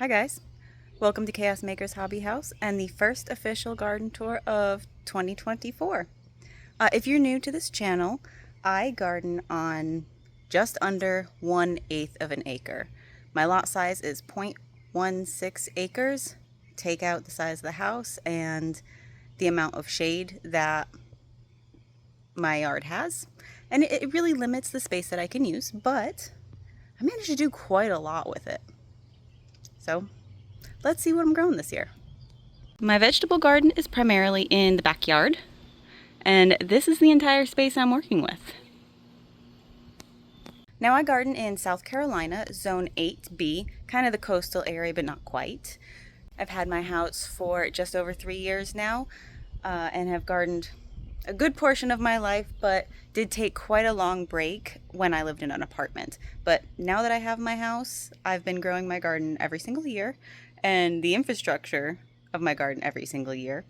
Hi guys, welcome to Chaos Makers Hobby House and the first official garden tour of 2024. If you're new to this channel, I garden on just under 1/8 of an acre. My lot size is 0.16 acres. Take out the size of the house and the amount of shade that my yard has, and it really limits the space that I can use, but I managed to do quite a lot with it. So let's see what I'm growing this year. My vegetable garden is primarily in the backyard, and this is the entire space I'm working with. Now I garden in South Carolina, Zone 8B, kind of the coastal area, but not quite. I've had my house for just over 3 years now, and have gardened a good portion of my life, but did take quite a long break when I lived in an apartment. But now that I have my house, I've been growing my garden every single year, and the infrastructure of my garden every single year.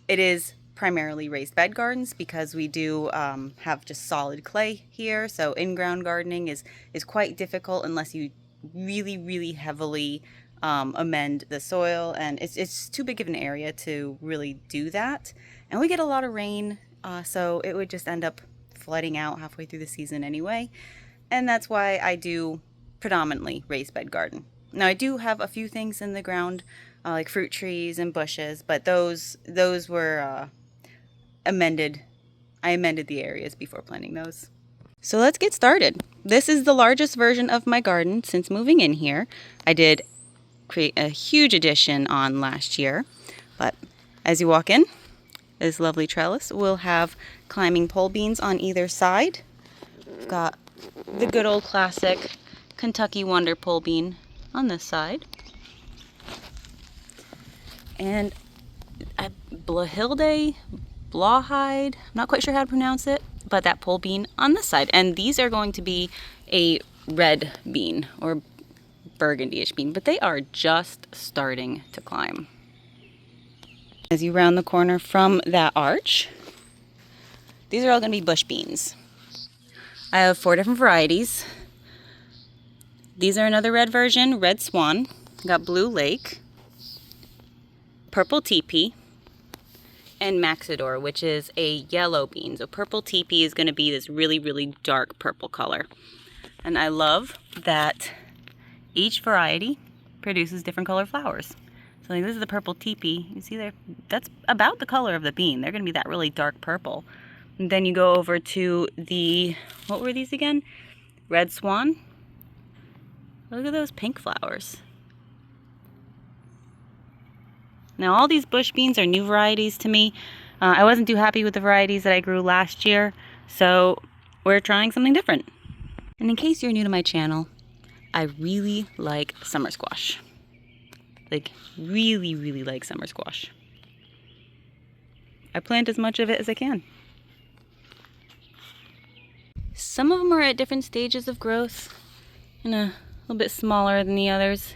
It is primarily raised bed gardens because we do have just solid clay here, so in-ground gardening is quite difficult unless you really heavily amend the soil, and it's too big of an area to really do that. And we get a lot of rain, so it would just end up flooding out halfway through the season anyway, and that's why I do predominantly raised bed garden. Now I do have a few things in the ground, like fruit trees and bushes, but those were amended. I amended the areas before planting those. So let's get started. This is the largest version of my garden since moving in here. I did create a huge addition on last year, but as you walk in, this lovely trellis will have climbing pole beans on either side. We've got the good old classic Kentucky Wonder pole bean on this side, and a Blahilde, Blahide, I'm not quite sure how to pronounce it, but that pole bean on this side. And these are going to be a red bean or burgundy-ish bean, but they are just starting to climb. As you round the corner from that arch, these are all going to be bush beans. I have 4 different varieties. These are another red version, Red Swan. Got Blue Lake, Purple Teepee, and Maxidor, which is a yellow bean. So Purple Teepee is going to be this really dark purple color. And I love that each variety produces different color flowers. So like, this is the Purple Teepee. You see there, that's about the color of the bean. They're going to be that really dark purple. And then you go over to the, what were these again? Red Swan. Look at those pink flowers. Now all these bush beans are new varieties to me. I wasn't too happy with the varieties that I grew last year, so we're trying something different. And in case you're new to my channel, I really like summer squash. Like really like summer squash. I plant as much of it as I can. Some of them are at different stages of growth and a little bit smaller than the others,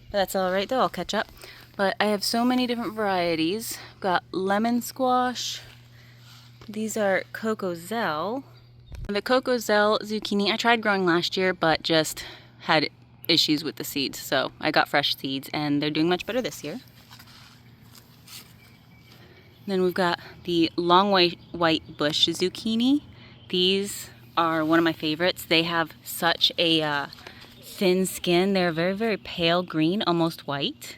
but that's all right, they'll all catch up. But I have so many different varieties. I've got lemon squash. These are Cocozelle. The Cocozelle zucchini I tried growing last year, but just had issues with the seeds, so I got fresh seeds and they're doing much better this year. Then we've got the long white bush zucchini. These are one of my favorites. They have such a thin skin. They're very pale green, almost white.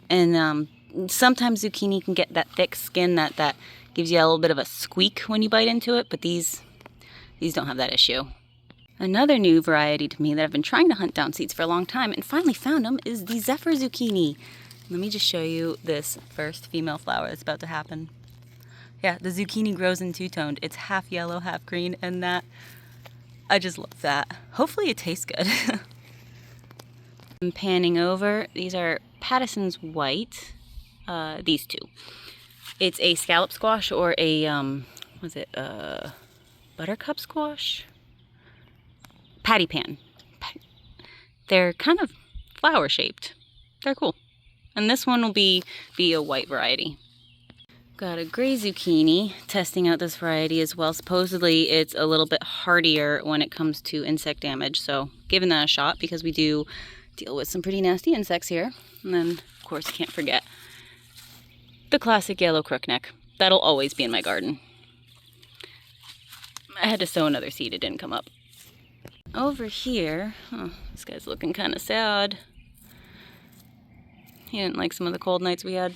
And sometimes zucchini can get that thick skin that gives you a little bit of a squeak when you bite into it, but these don't have that issue. Another new variety to me that I've been trying to hunt down seeds for a long time and finally found them is the Zephyr zucchini. Let me just show you this first female flower that's about to happen. Yeah, the zucchini grows in two-toned. It's half yellow, half green, and I just love that. Hopefully it tastes good. I'm panning over. These are Patterson's White. These two. It's a scallop squash or a, buttercup squash? Patty pan. They're kind of flower shaped. They're cool. And this one will be a white variety. Got a gray zucchini, testing out this variety as well. Supposedly it's a little bit hardier when it comes to insect damage, so giving that a shot because we do deal with some pretty nasty insects here. And then, of course, can't forget the classic yellow crookneck. That'll always be in my garden. I had to sow another seed, it didn't come up. Over here, oh, this guy's looking kind of sad. He didn't like some of the cold nights we had.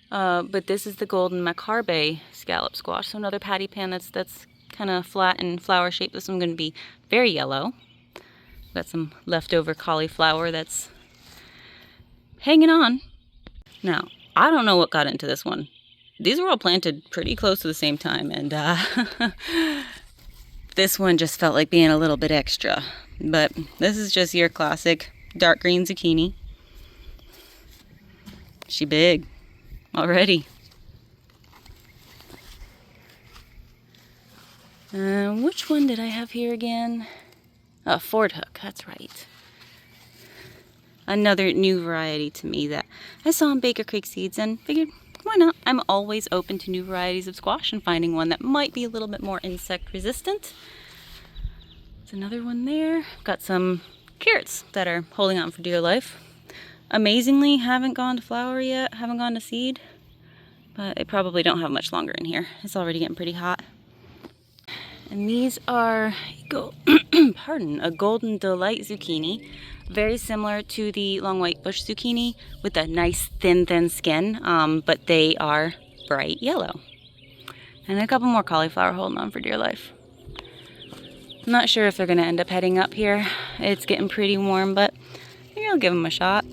But this is the golden macarbe scallop squash. So another patty pan that's kind of flat and flower shaped. This one's going to be very yellow. Got some leftover cauliflower that's hanging on. Now, I don't know what got into this one. These were all planted pretty close to the same time, and this one just felt like being a little bit extra. But this is just your classic dark green zucchini. She big already. Which one did I have here again? Ford Hook, that's right. Another new variety to me that I saw in Baker Creek Seeds and figured, why not? I'm always open to new varieties of squash and finding one that might be a little bit more insect resistant. There's another one there. Got some carrots that are holding on for dear life. Amazingly, haven't gone to flower yet, haven't gone to seed, but they probably don't have much longer in here. It's already getting pretty hot. And these are, a Golden Delight zucchini. Very similar to the long white bush zucchini with a nice thin skin, but they are bright yellow. And a couple more cauliflower holding on for dear life. I'm not sure if they're going to end up heading up here. It's getting pretty warm, but maybe I'll give them a shot.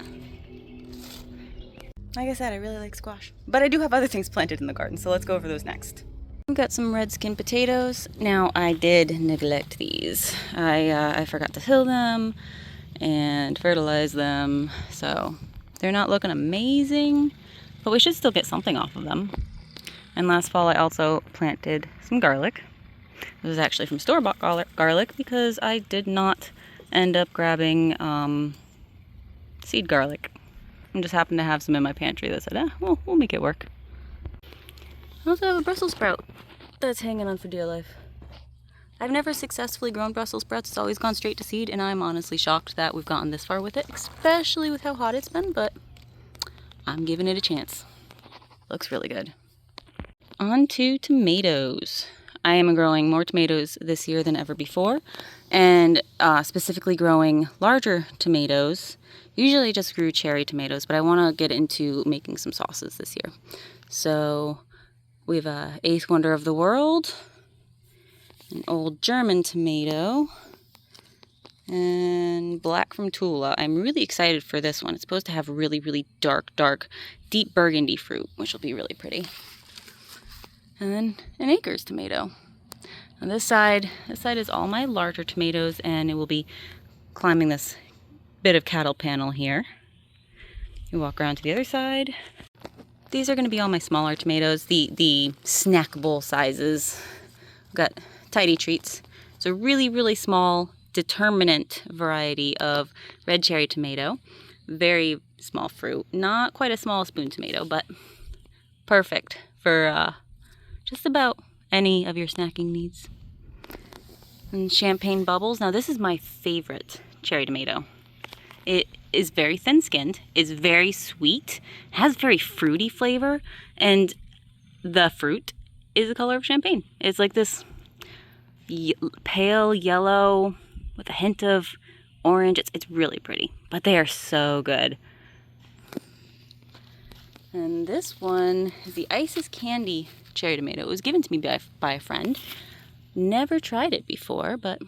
Like I said, I really like squash. But I do have other things planted in the garden, so let's go over those next. I've got some red skin potatoes. Now, I did neglect these. I forgot to till them and fertilize them, so they're not looking amazing, but we should still get something off of them. And last fall I also planted some garlic. This is actually from store-bought garlic because I did not end up grabbing seed garlic. I just happened to have some in my pantry that said, we'll make it work. I also have a Brussels sprout that's hanging on for dear life. I've never successfully grown Brussels sprouts. It's always gone straight to seed, and I'm honestly shocked that we've gotten this far with it, especially with how hot it's been, but I'm giving it a chance. Looks really good. On to tomatoes. I am growing more tomatoes this year than ever before, and specifically growing larger tomatoes. Usually I just grew cherry tomatoes, but I want to get into making some sauces this year. So we have a Eighth Wonder of the World, an old German tomato, and black from Tula. I'm really excited for this one. It's supposed to have really, really dark, deep burgundy fruit, which will be really pretty. And then an Acres tomato. On this side is all my larger tomatoes, and it will be climbing this bit of cattle panel here. You walk around to the other side. These are going to be all my smaller tomatoes, the snackable sizes. I've got Tidy Treats. It's a really, really small determinant variety of red cherry tomato. Very small fruit. Not quite a small spoon tomato, but perfect for just about any of your snacking needs. And Champagne Bubbles. Now this is my favorite cherry tomato. It is very thin-skinned, is very sweet, has very fruity flavor, and the fruit is the color of champagne. It's like this pale yellow with a hint of orange. It's really pretty, but they are so good. And this one is the Isis Candy cherry tomato. It was given to me by a friend. Never tried it before, but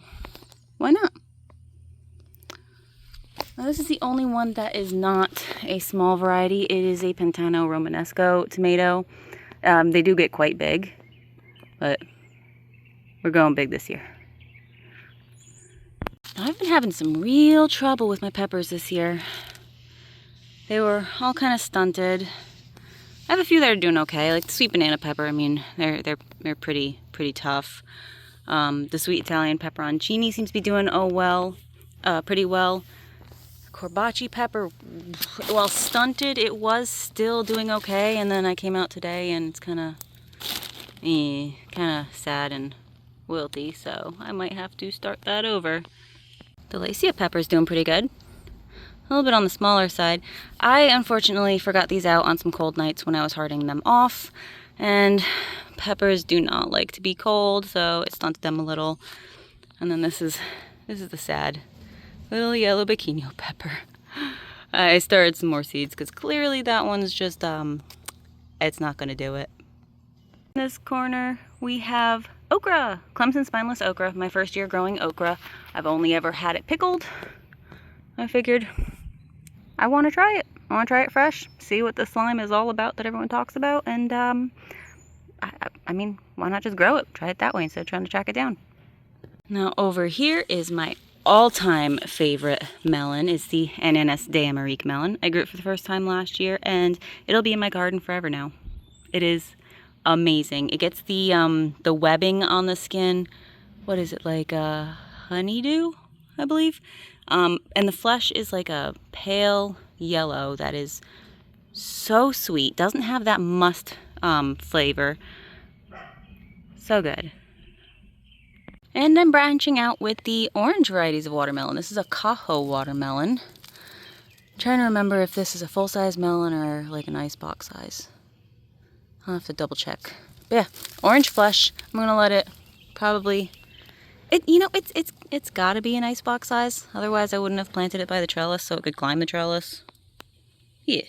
why not? Now this is the only one that is not a small variety. It is a Pantano Romanesco tomato. They do get quite big, but we're going big this year. I've been having some real trouble with my peppers this year. They were all kind of stunted. I have a few that are doing okay, like the sweet banana pepper. I mean, they're pretty tough. The sweet Italian pepperoncini seems to be doing pretty well. Corbaci pepper, while stunted, it was still doing okay, and then I came out today and it's kind of sad and wilty, so I might have to start that over. The Lacea pepper's doing pretty good. a little bit on the smaller side. I unfortunately forgot these out on some cold nights when I was hardening them off, and peppers do not like to be cold, so it stunted them a little. And then this is the sad little yellow bikini pepper. I started some more seeds because clearly that one's just it's not gonna do it. In this corner we have okra, Clemson spineless okra. My first year growing okra. I've only ever had it pickled. I figured I want to try it. I want to try it fresh, see what the slime is all about that everyone talks about, and I mean, why not just grow it? Try it that way instead of trying to track it down. Now over here is my all-time favorite melon. Is the Ananas de Amérique melon. I grew it for the first time last year, and it'll be in my garden forever now. It is amazing. It gets the webbing on the skin. What is it, like a honeydew, I believe? And the flesh is like a pale yellow that is so sweet. Doesn't have that must flavor. So good. And I'm branching out with the orange varieties of watermelon. This is a Cajo watermelon. I'm trying to remember if this is a full-size melon or like an icebox size. I'll have to double check. But yeah, orange flesh. I'm gonna let it probably. It's gotta be an icebox size. Otherwise, I wouldn't have planted it by the trellis so it could climb the trellis. Yeah.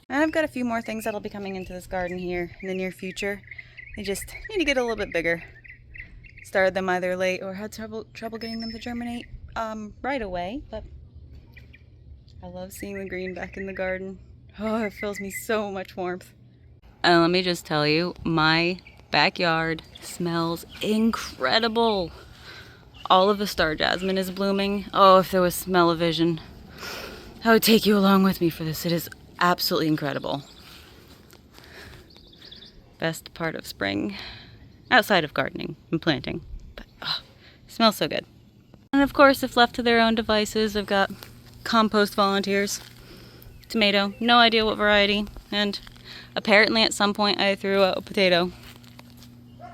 And I've got a few more things that'll be coming into this garden here in the near future. They just need to get a little bit bigger. Started them either late or had trouble getting them to germinate right away. But I love seeing the green back in the garden. Oh, it fills me so much warmth. And let me just tell you, my backyard smells incredible. All of the star jasmine is blooming. Oh, if there was smell-o-vision, I would take you along with me for this. It is absolutely incredible. Best part of spring, outside of gardening and planting. But oh, it smells so good. And of course, if left to their own devices, I've got compost volunteers. Tomato, no idea what variety. And apparently at some point I threw out a potato.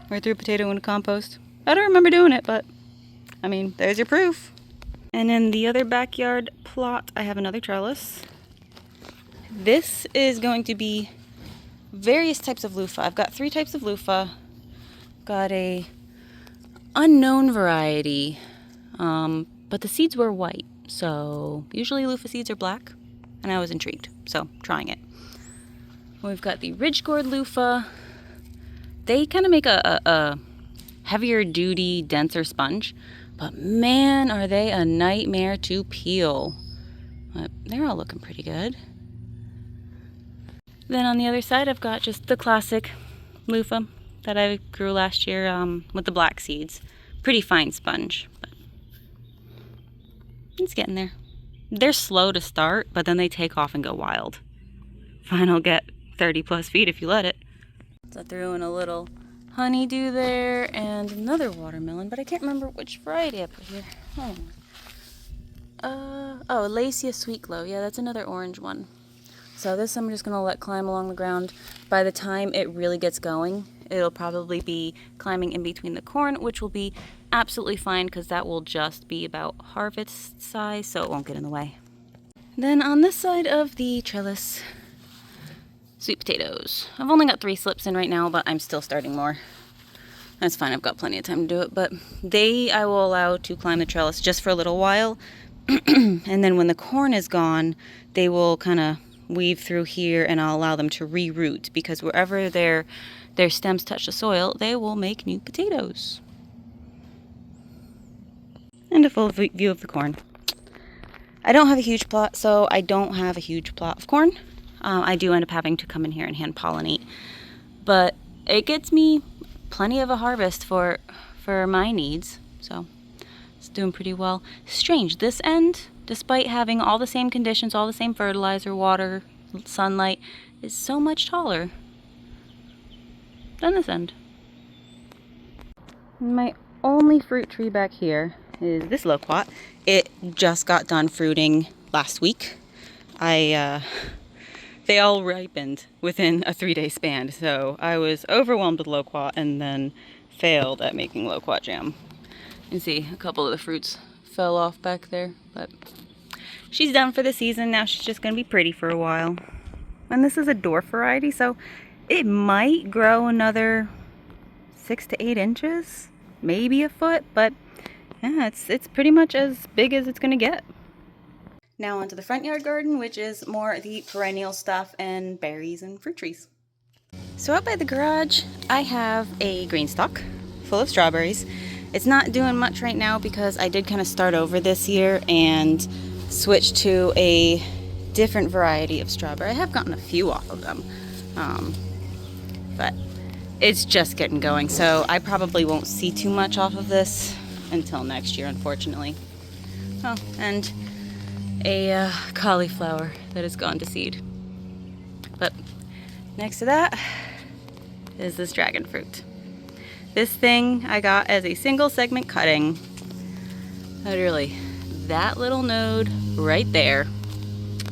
Or I threw a potato in compost. I don't remember doing it, but I mean, there's your proof. And in the other backyard plot, I have another trellis. This is going to be various types of loofah. I've got 3 types of loofah. Got a unknown variety, but the seeds were white. So usually loofah seeds are black, and I was intrigued, so trying it. We've got the ridge gourd loofah. They kind of make a heavier duty, denser sponge, but man, are they a nightmare to peel. But they're all looking pretty good. Then on the other side, I've got just the classic loofah that I grew last year with the black seeds. Pretty fine sponge, but it's getting there. They're slow to start, but then they take off and go wild. Fine, I'll get 30 plus feet if you let it. So I threw in a little honeydew there and another watermelon, but I can't remember which variety I put here. Oh, Lacia Sweet Glow. Yeah, that's another orange one. So this I'm just going to let climb along the ground. By the time it really gets going, it'll probably be climbing in between the corn, which will be absolutely fine because that will just be about harvest size, so it won't get in the way. Then on this side of the trellis, sweet potatoes. I've only got 3 slips in right now, but I'm still starting more. That's fine, I've got plenty of time to do it, but I will allow to climb the trellis just for a little while, and then when the corn is gone, they will kind of weave through here, and I'll allow them to reroot, because wherever their stems touch the soil, they will make new potatoes. And a full view of the corn. I don't have a huge plot, so I don't have a huge plot of corn. I do end up having to come in here and hand pollinate, but it gets me plenty of a harvest for my needs, so it's doing pretty well. Strange, this end, despite having all the same conditions, all the same fertilizer, water, sunlight, is so much taller than this end. My only fruit tree back here is this loquat. It just got done fruiting last week. They all ripened within a 3-day span, so I was overwhelmed with loquat and then failed at making loquat jam. You can see a couple of the fruits fell off back there, but she's done for the season. Now she's just gonna be pretty for a while. And this is a dwarf variety, so it might grow another 6 to 8 inches, maybe a foot, but yeah, it's pretty much as big as it's gonna get. Now onto the front yard garden, which is more the perennial stuff and berries and fruit trees. So out by the garage, I have a green stalk full of strawberries. It's not doing much right now because I did kind of start over this year and switch to a different variety of strawberry. I have gotten a few off of them, but it's just getting going, so I probably won't see too much off of this until next year, unfortunately. Oh, and a cauliflower that has gone to seed. But next to that is this dragon fruit. This thing I got as a single segment cutting. Literally, that little node right there,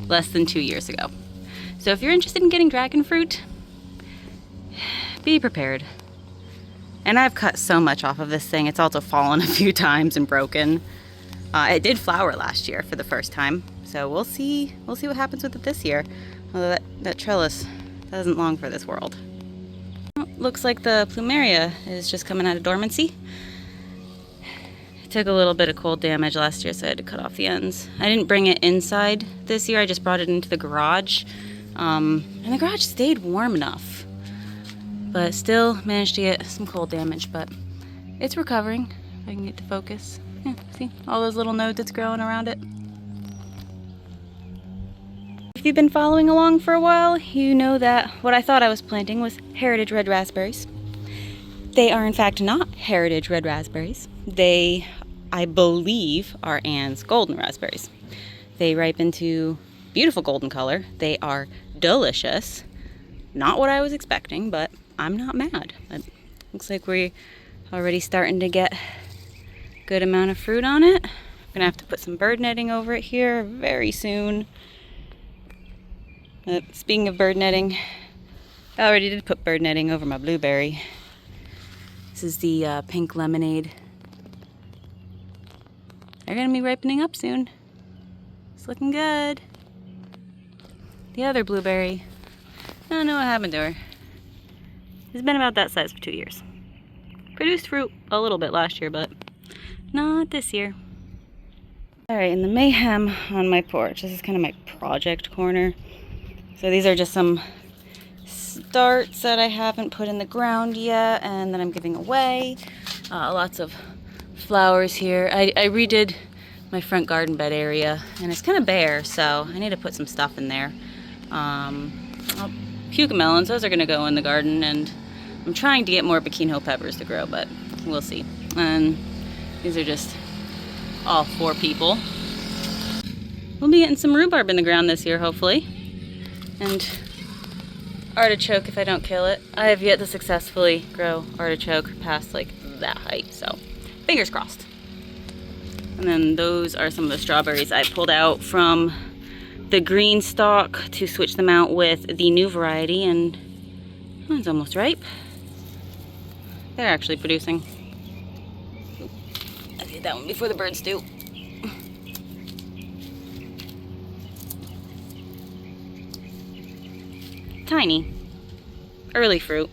less than 2 years ago. So if you're interested in getting dragon fruit, be prepared. And I've cut so much off of this thing. It's also fallen a few times and broken. It did flower last year for the first time, so we'll see what happens with it this year. Although that trellis doesn't long for this world. Looks like the plumeria is just coming out of dormancy. It took a little bit of cold damage last year, so I had to cut off the ends. I didn't bring it inside this year, I just brought it into the garage. And the garage stayed warm enough, but still managed to get some cold damage, but it's recovering. If I can get to focus. Yeah, see all those little nodes that's growing around it? If you've been following along for a while, you know that what I thought I was planting was heritage red raspberries. They are in fact not heritage red raspberries. They, I believe, are Anne's golden raspberries. They ripen to beautiful golden color. They are delicious. Not what I was expecting, but I'm not mad. It looks like we're already starting to get a good amount of fruit on it. I'm gonna have to put some bird netting over it here very soon. Speaking of bird netting, I already did put bird netting over my blueberry. This is the pink lemonade. They're gonna be ripening up soon. It's looking good. The other blueberry, I don't know what happened to her. It's been about that size for 2 years. Produced fruit a little bit last year, but not this year. All right, in the mayhem on my porch, this is kind of my project corner. So these are just some starts that I haven't put in the ground yet and that I'm giving away. Lots of flowers here. I redid my front garden bed area and it's kind of bare, so I need to put some stuff in there. Puka melons, those are gonna go in the garden, and I'm trying to get more Bikino peppers to grow, but we'll see. And these are just all for people. We'll be getting some rhubarb in the ground this year, hopefully. And artichoke if I don't kill it. I have yet to successfully grow artichoke past like that height, so fingers crossed. And then those are some of the strawberries I pulled out from the green stalk to switch them out with the new variety, and it's almost ripe. They're actually producing. I did that one before the birds do. Tiny, early fruit.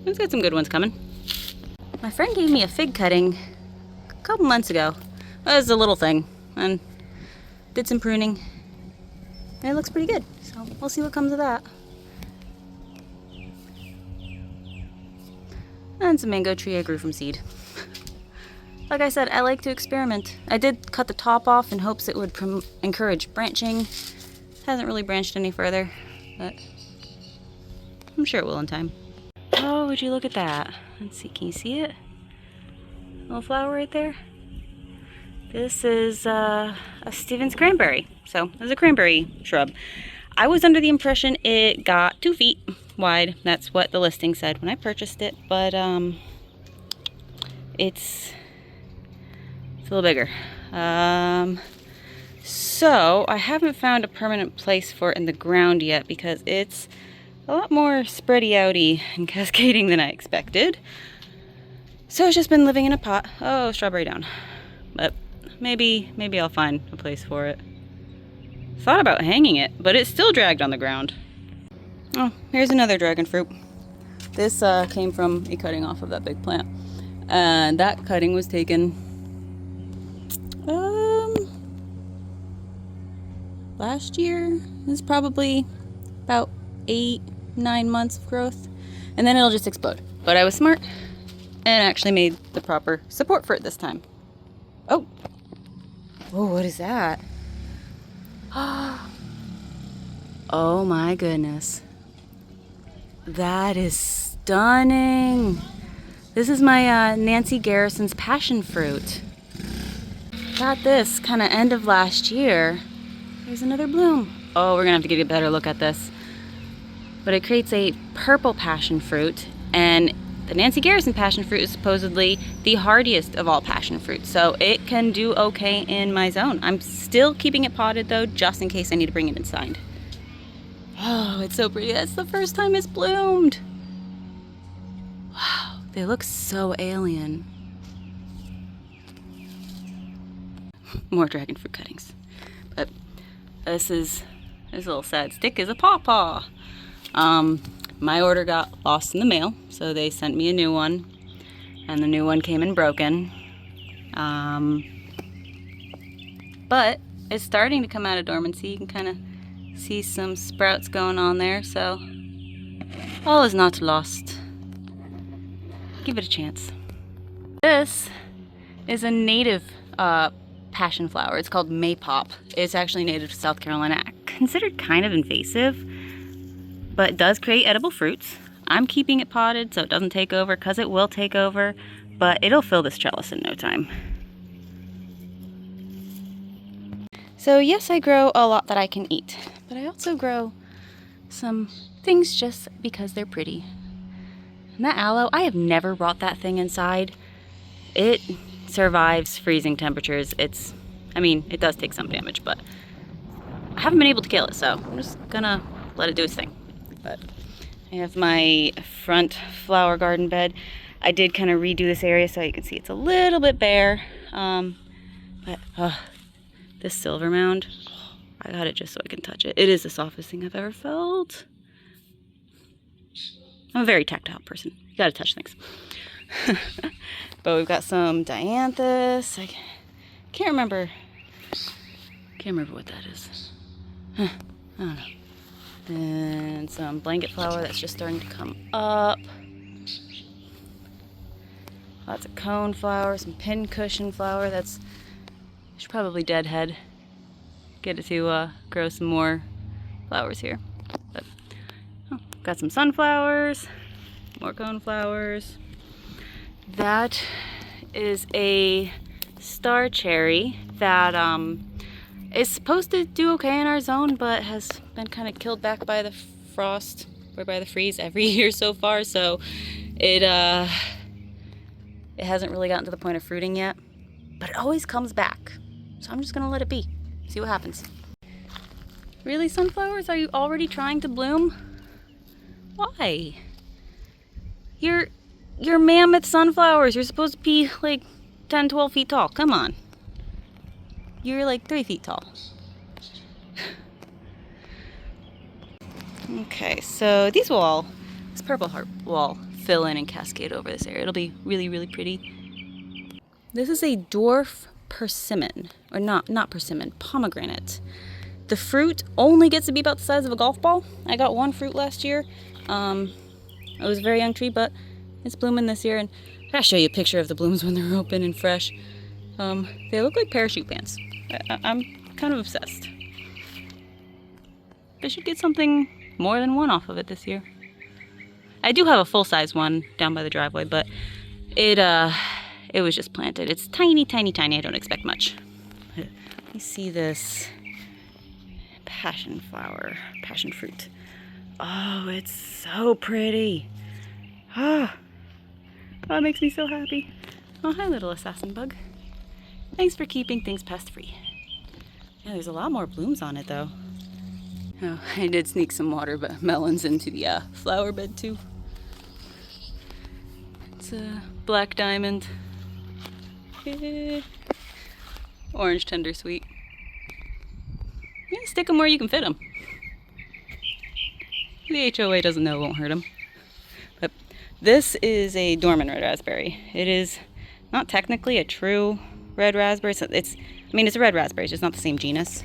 Let's get some good ones coming. My friend gave me a fig cutting a couple months ago. It was a little thing, and did some pruning, and it looks pretty good. So we'll see what comes of that. And some mango tree I grew from seed. Like I said, I like to experiment. I did cut the top off in hopes it would encourage branching. Hasn't really branched any further, but I'm sure it will in time. Oh, would you look at that? Let's see, can you see it? Little flower right there. This is a Stevens cranberry. So it's a cranberry shrub. I was under the impression it got 2 feet wide. That's what the listing said when I purchased it, but it's a little bigger. So I haven't found a permanent place for it in the ground yet because it's a lot more spready outy and cascading than I expected. So it's just been living in a pot. Oh, strawberry down. But maybe I'll find a place for it. Thought about hanging it, but it still dragged on the ground. Oh, here's another dragon fruit. This came from a cutting off of that big plant. And that cutting was taken last year. It's probably about 8-9 months of growth. And then it'll just explode. But I was smart and actually made the proper support for it this time. Oh. Oh, what is that? Oh my goodness. That is stunning. This is my Nancy Garrison's passion fruit. Got this kind of end of last year. There's another bloom. Oh, we're gonna have to get a better look at this. But it creates a purple passion fruit, and the Nancy Garrison passion fruit is supposedly the hardiest of all passion fruits, so it can do okay in my zone. I'm still keeping it potted though, just in case I need to bring it inside. Oh, it's so pretty. That's the first time it's bloomed. Wow, they look so alien. More dragon fruit cuttings. But this little sad stick is a pawpaw. My order got lost in the mail, so they sent me a new one, and the new one came in broken. But it's starting to come out of dormancy. You can kind of see some sprouts going on there, so all is not lost. Give it a chance. This is a native passion flower. It's called maypop. It's actually native to South Carolina. Considered kind of invasive, but it does create edible fruits. I'm keeping it potted so it doesn't take over, because it will take over, but it'll fill this trellis in no time. So yes, I grow a lot that I can eat, but I also grow some things just because they're pretty. And that aloe, I have never brought that thing inside. It survives freezing temperatures. I mean, it does take some damage, but I haven't been able to kill it, so I'm just gonna let it do its thing. But I have my front flower garden bed. I did kind of redo this area so you can see it's a little bit bare. But this silver mound, I got it just so I can touch it. It is the softest thing I've ever felt. I'm a very tactile person. You gotta touch things. But we've got some dianthus. I can't remember what that is. I don't know. And some blanket flower that's just starting to come up. Lots of cone flower, some pincushion flower. Should probably deadhead. Get it to grow some more flowers here. But got some sunflowers, more cone flowers. That is a star cherry that is supposed to do okay in our zone, but has been kind of killed back by the frost or by the freeze every year so far. So it hasn't really gotten to the point of fruiting yet, but it always comes back. So I'm just gonna let it be, see what happens. Really, sunflowers? Are you already trying to bloom? Why? You're mammoth sunflowers. You're supposed to be like 10, 12 feet tall. Come on. You're like 3 feet tall. Okay, so this purple heart will all fill in and cascade over this area. It'll be really, really pretty. This is a dwarf persimmon, or not persimmon, pomegranate. The fruit only gets to be about the size of a golf ball. I got one fruit last year. It was a very young tree, but it's blooming this year, and I'll show you a picture of the blooms when they're open and fresh. They look like parachute pants. I'm kind of obsessed. I should get something more than one off of it this year. I do have a full-size one down by the driveway, but it was just planted. It's tiny, tiny, tiny. I don't expect much. Let me see this passion fruit. Oh, it's so pretty. Ah, oh, it makes me so happy. Oh, hi, little assassin bug. Thanks for keeping things pest-free. Yeah, there's a lot more blooms on it, though. Oh, I did sneak some watermelons into the flower bed, too. It's a black diamond. Orange tender sweet. Yeah, stick them where you can fit them. The HOA doesn't know, it won't hurt them. But this is a dormant red raspberry. It is not technically a true red raspberry. It's a red raspberry, it's just not the same genus.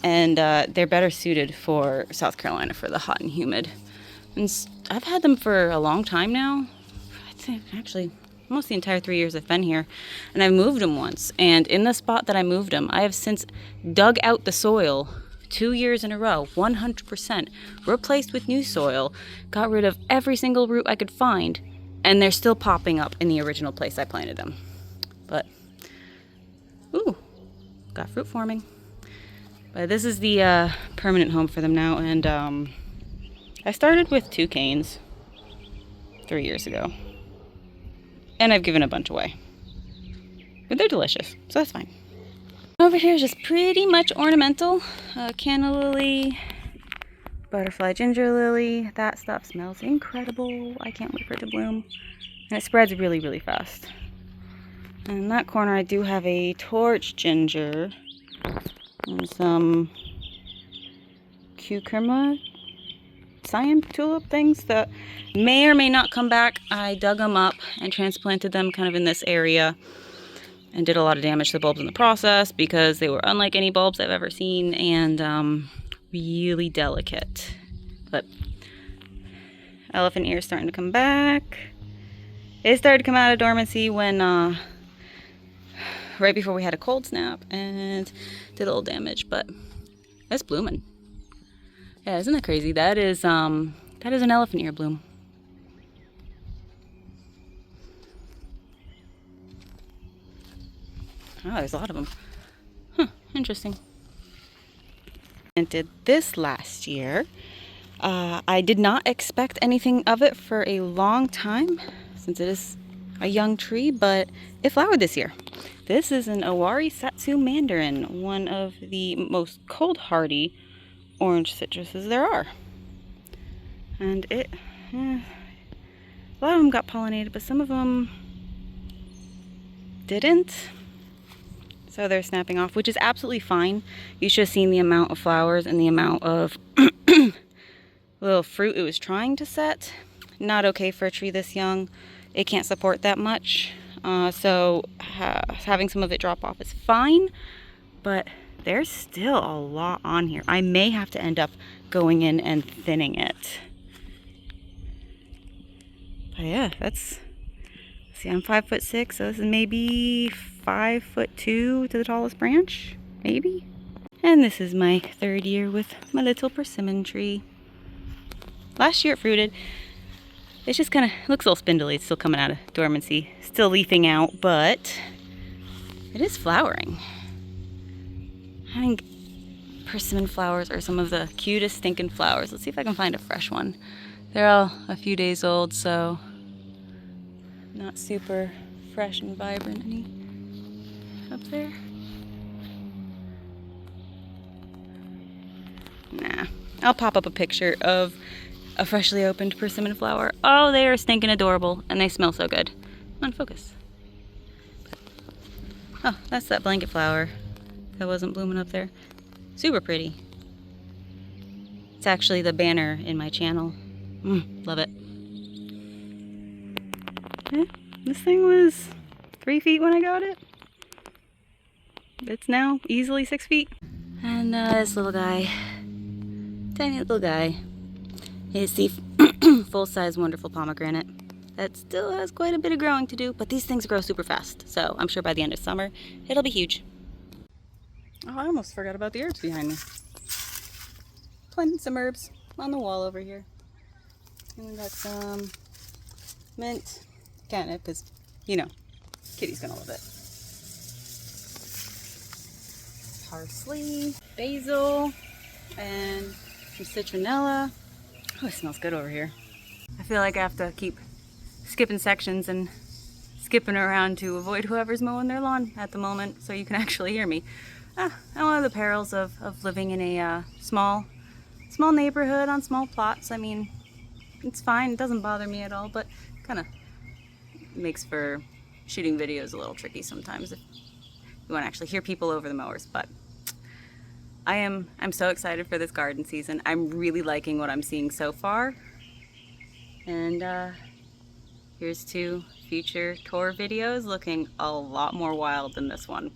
And they're better suited for South Carolina for the hot and humid. And I've had them for a long time now. I'd say actually almost the entire 3 years I've been here. And I moved them once. And in the spot that I moved them, I have since dug out the soil 2 years in a row, 100%, replaced with new soil, got rid of every single root I could find, and they're still popping up in the original place I planted them. But, ooh, got fruit forming. But this is the permanent home for them now, and I started with 2 canes 3 years ago. And I've given a bunch away. But they're delicious, so that's fine. Over here is just pretty much ornamental. Canna lily, butterfly ginger lily. That stuff smells incredible. I can't wait for it to bloom. And it spreads really, really fast. And in that corner I do have a torch ginger and some cucurma cyan tulip things that may or may not come back. I dug them up and transplanted them kind of in this area and did a lot of damage to the bulbs in the process because they were unlike any bulbs I've ever seen and really delicate. But elephant ear is starting to come back. It started to come out of dormancy when right before we had a cold snap and did a little damage, but it's blooming. Yeah, isn't that crazy? That is an elephant ear bloom. Oh, there's a lot of them. Huh, interesting. I did this last year. I did not expect anything of it for a long time since it is a young tree, but it flowered this year. This is an Owari Satsu Mandarin, one of the most cold hardy orange citruses there are. And a lot of them got pollinated, but some of them didn't. So they're snapping off, which is absolutely fine. You should have seen the amount of flowers and the amount of little fruit it was trying to set. Not okay for a tree this young. It can't support that much. So having some of it drop off is fine, but there's still a lot on here. I may have to end up going in and thinning it. But yeah, see, I'm 5'6", so this is maybe 5'2" to the tallest branch, maybe. And this is my 3rd year with my little persimmon tree. Last year it fruited. It's just kind of looks a little spindly. It's still coming out of dormancy, still leafing out, but it is flowering. I think persimmon flowers are some of the cutest stinking flowers. Let's see if I can find a fresh one. They're all a few days old, so not super fresh and vibrant. Any up there? Nah. I'll pop up a picture of a freshly opened persimmon flower. Oh, they are stinking adorable, and they smell so good. Come on, focus. Oh, that's that blanket flower that wasn't blooming up there. Super pretty. It's actually the banner in my channel. Love it. This thing was 3 feet when I got it. It's now easily 6 feet. And this little guy, tiny little guy, is the full-size wonderful pomegranate. That still has quite a bit of growing to do, but these things grow super fast. So I'm sure by the end of summer, it'll be huge. Oh, I almost forgot about the herbs behind me. Planted some herbs on the wall over here. And we got some mint, catnip, because, you know, Kitty's gonna love it. Parsley, basil, and some citronella. Oh, it smells good over here. I feel like I have to keep skipping sections and skipping around to avoid whoever's mowing their lawn at the moment so you can actually hear me. And one of the perils of living in a small neighborhood on small plots. I mean, it's fine, it doesn't bother me at all, but kind of makes for shooting videos a little tricky sometimes if You won't actually hear people over the mowers, but I'm so excited for this garden season. I'm really liking what I'm seeing so far. And here's to future tour videos looking a lot more wild than this one.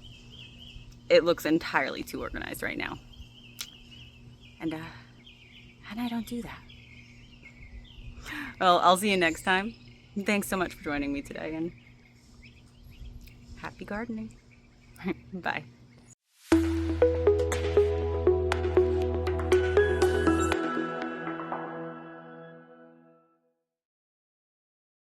It looks entirely too organized right now. And I don't do that. Well, I'll see you next time. Thanks so much for joining me today, and happy gardening. Bye.